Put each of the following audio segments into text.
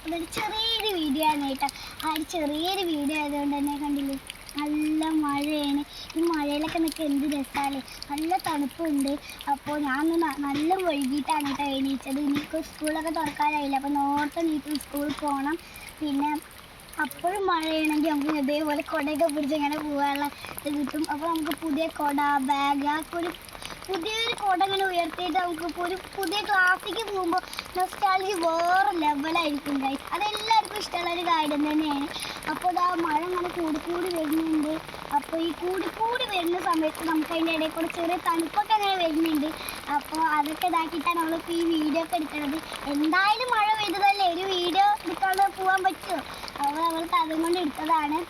അതൊരു ചെറിയൊരു വീഡിയോ ആണ് കേട്ടോ. ആ ഒരു ചെറിയൊരു വീഡിയോ ആയതുകൊണ്ട് തന്നെ കണ്ടില്ലേ നല്ല മഴയാണ്. ഈ മഴയിലൊക്കെ നിൽക്കുക എന്ത് രസമല്ലേ, നല്ല തണുപ്പുണ്ട്. അപ്പോൾ ഞാൻ നല്ല വൈകിട്ടാണ് കേട്ടോ എണീച്ചത്. എനിക്ക് സ്കൂളൊക്കെ തുറക്കാനായില്ല, അപ്പോൾ നേരത്തെ നീറ്റ് സ്കൂളിൽ പോകണം. പിന്നെ അപ്പോഴും മഴയാണെങ്കിൽ നമുക്ക് ഇതേപോലെ കുടയൊക്കെ പിടിച്ച് ഇങ്ങനെ പോകാനുള്ള ഇത് കിട്ടും. അപ്പോൾ നമുക്ക് പുതിയ കുട, ബാഗ്, ആ ഒരു പുതിയൊരു കുട ഇങ്ങനെ ഉയർത്തിയിട്ട് നമുക്ക് ഒരു പുതിയ ക്ലാസ്സിലേക്ക് പോകുമ്പോൾ നൊസ്റ്റാൾജി വേറെ ലെവലായിരിക്കും ഗൈസ്. അതെല്ലാവർക്കും ഇഷ്ടമുള്ള ഒരു കാര്യം തന്നെയാണ്. അപ്പോൾ ഇതാ മഴ ഇങ്ങനെ കൂടി വരുന്നുണ്ട്. അപ്പോൾ ഈ കൂടി വരുന്ന സമയത്ത് നമുക്ക് അതിൻ്റെ ഇടയിൽ കൂടെ ചെറിയ തണുപ്പൊക്കെ അങ്ങനെ വരുന്നുണ്ട്. അപ്പോൾ അതൊക്കെ ഇതാക്കിയിട്ടാണ് നമ്മളിപ്പോൾ ഈ വീഡിയോ ഒക്കെ എടുക്കുന്നത്. എന്തായാലും മഴ പെയ്തതല്ലേ, ഒരു വീഡിയോ എടുക്കാതെ പോകാൻ പറ്റുമോ? അപ്പോൾ നമ്മൾക്ക് അതുകൊണ്ട് എടുത്തതാണ്.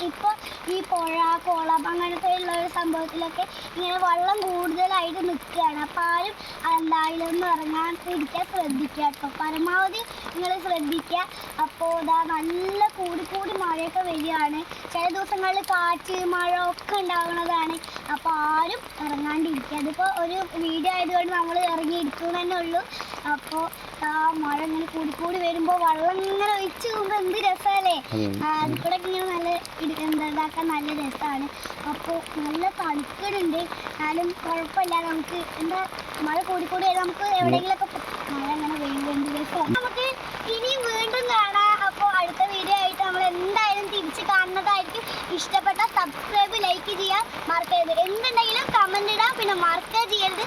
ഇപ്പോൾ ഈ പുഴ, കുളം അങ്ങനത്തെ ഉള്ള ഒരു സംഭവത്തിലൊക്കെ ഇങ്ങനെ വെള്ളം കൂടുതലായിട്ട് നിൽക്കുകയാണ്. അപ്പോൾ ആരും എന്തായാലും ഇറങ്ങാൻ ഇരിക്കാൻ ശ്രദ്ധിക്കുക കേട്ടോ, പരമാവധി നിങ്ങൾ ശ്രദ്ധിക്കുക. അപ്പോൾ ഇതാ നല്ല കൂടി മഴയൊക്കെ വരികയാണ്. ചില ദിവസങ്ങളിൽ കാറ്റ്, മഴ ഒക്കെ ഉണ്ടാകുന്നതാണ്. അപ്പോൾ ആരും ഇറങ്ങാണ്ടിരിക്കുക. അതിപ്പോൾ ഒരു വീഡിയോ ആയതുകൊണ്ട് നമ്മൾ ഇറങ്ങിയിരിക്കും തന്നെ ഉള്ളൂ. അപ്പോൾ മഴ ഇങ്ങനെ കൂടി വരുമ്പോൾ വെള്ളം ഇങ്ങനെ ഒഴിച്ച് പോകുമ്പോൾ എന്ത് രസമല്ലേ. അതിക്കൂടെ ഇങ്ങനെ നല്ല ഇതാക്കാൻ നല്ല രസമാണ്. അപ്പോൾ നല്ല തണുക്കലുണ്ട്, എന്നാലും കുഴപ്പമില്ല. നമുക്ക് എന്താ മഴ കൂടി നമുക്ക് എവിടെയെങ്കിലുമൊക്കെ മഴ അങ്ങനെ എന്ത് രസമാണ്. നമുക്ക് ഇനിയും വീണ്ടും കാണാം. അപ്പോൾ അടുത്ത വീഡിയോ ആയിട്ട് നമ്മൾ എന്തായാലും തിരിച്ച് കാണുന്നതായിരിക്കും. ഇഷ്ടപ്പെട്ട സബ്സ്ക്രൈബ്, ലൈക്ക് ചെയ്യാൻ മറക്കരുത്. എന്തുണ്ടെങ്കിലും കമൻറ്റ് ഇടാം. പിന്നെ മറക്കുക ചെയ്യരുത്.